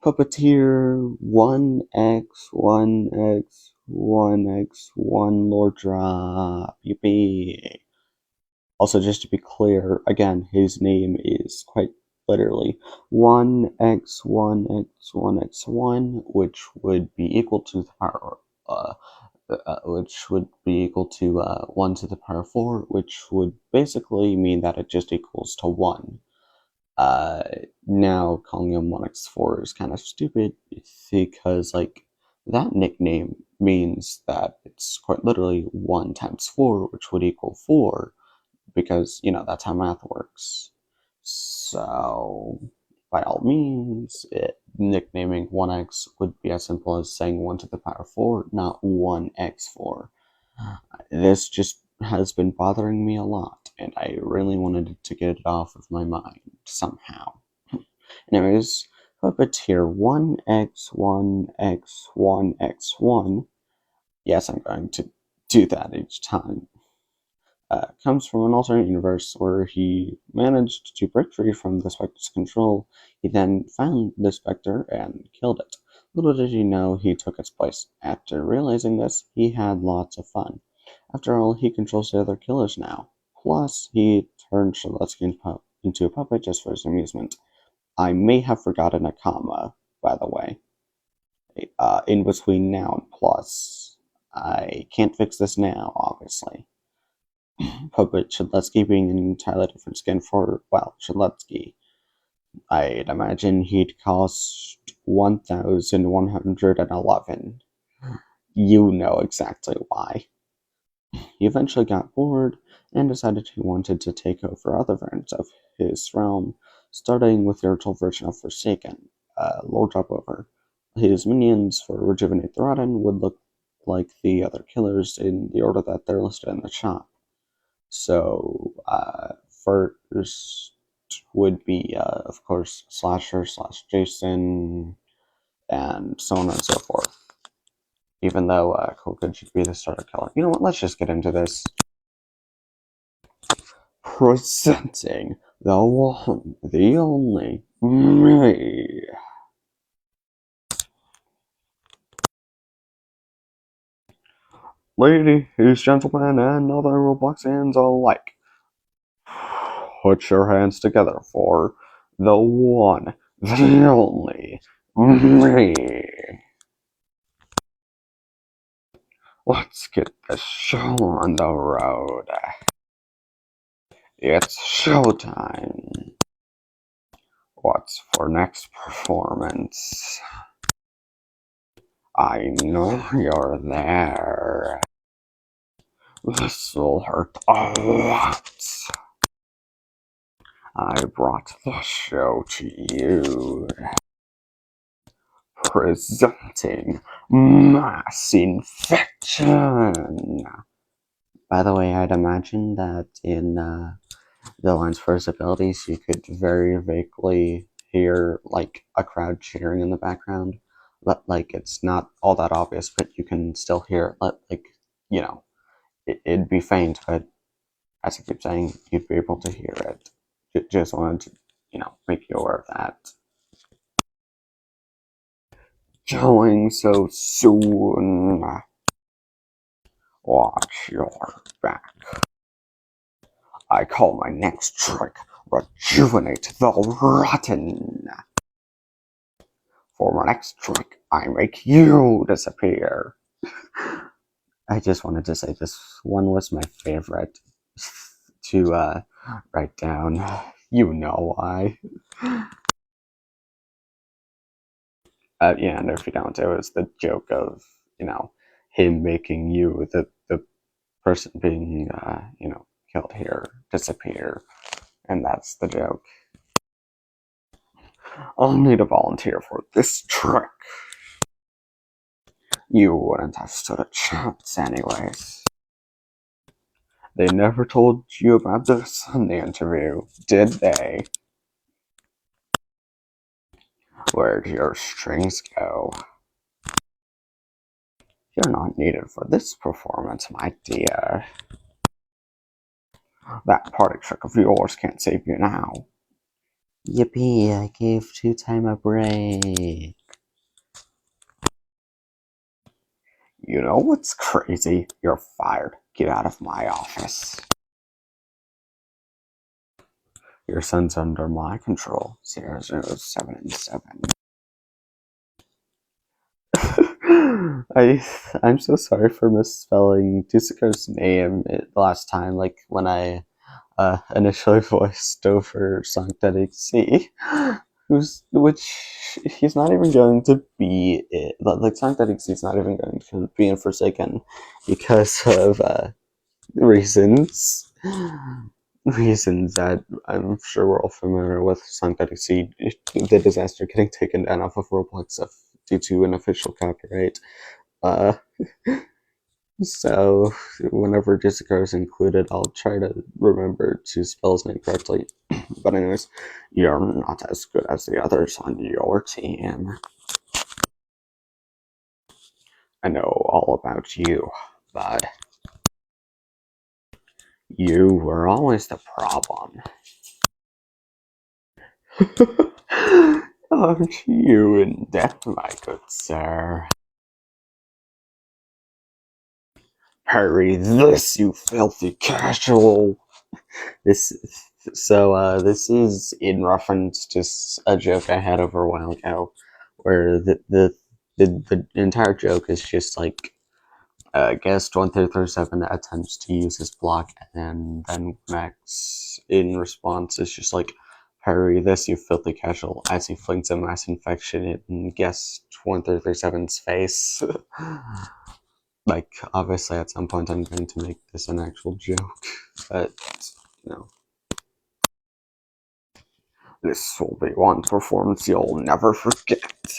Puppeteer 1x1x1x1 Lord Drop. Yippee. Also, just to be clear, again, his name is quite literally 1x1x1x1, which would be equal to the power, which would be equal to 1 to the power 4, which would basically mean that it just equals to 1. Now calling him 1x4 is kind of stupid because, like, that nickname means that it's quite literally 1 times 4, which would equal 4, because, that's how math works. So, by all means, nicknaming 1x would be as simple as saying 1 to the power 4, not 1x4. This just has been bothering me a lot, and I really wanted to get it off of my mind somehow. Anyways, Puppeteer 1x1x1x1. Yes, I'm going to do that each time. Comes from an alternate universe where he managed to break free from the Spectre's control. He then found the Spectre and killed it. Little did he know he took its place. After realizing this, he had lots of fun. After all, he controls the other killers now. Plus, he turned Shedletsky into a puppet just for his amusement. I may have forgotten a comma, by the way, in between now and plus. I can't fix this now, obviously. Puppet Shedletsky being an entirely different skin for, well, Shedletsky. I'd imagine he'd cost 1,111. You know exactly why. He eventually got bored and decided he wanted to take over other variants of his realm, starting with the original version of Forsaken, Lord Dropover. His minions for Rejuvenate the Rotten would look like the other killers in the order that they're listed in the shop. So, first would be, of course, Slasher / Jason, and so on and so forth. Even though Coca should be the starter killer. You know what? Let's just get into this. Presenting the one, the only, me. Ladies, gentlemen, and other Roblox fans alike, put your hands together for the one, the only, me. Let's get the show on the road. It's showtime. What's for next performance? I know you're there. This will hurt a lot. I brought the show to you. Presenting Mass Infection. By the way, I'd imagine that in the lines for his abilities, you could very vaguely hear like a crowd cheering in the background, but like it's not all that obvious, but you can still hear it. Like, it'd be faint, but as I keep saying, you'd be able to hear it. Just wanted to, make you aware of that. Going so soon. Watch your back. I call my next trick Rejuvenate the Rotten. For my next trick, I make you disappear. I just wanted to say this one was my favorite to write down. You know why. Yeah, and if you don't, it was the joke of, him making you, the person being, killed here, disappear. And that's the joke. I'll need a volunteer for this trick. You wouldn't have stood a chance anyways. They never told you about this in the interview, did they? Where'd your strings go? You're not needed for this performance, my dear. That party trick of yours can't save you now. Yippee, I gave 2 time a break. You know what's crazy? You're fired. Get out of my office. Your son's under my control. 0077. I'm so sorry for misspelling Jessica's name the last time, like when I initially voiced over Sanctity C, which he's not even going to be it. Like Sanctity C is not even going to be in Forsaken because of reasons. Reasons that I'm sure we're all familiar with. Sanctity C, the disaster getting taken down off of Roblox due to an official copyright. Uh, so whenever Jessica is included, I'll try to remember to spell his name correctly. But anyways, you're not as good as the others on your team. I know all about you, bud. You were always the problem. Aren't you in debt, my good sir? Hurry this, you filthy casual! This this is in reference to a joke I had over a while ago, where the entire joke is just like guest 1337 attempts to use his block, and then Max in response is just like, hurry this, you filthy casual, as he flings a mass infection in guest 1337's face. Like, obviously at some point I'm going to make this an actual joke, but no. This will be one performance you'll never forget.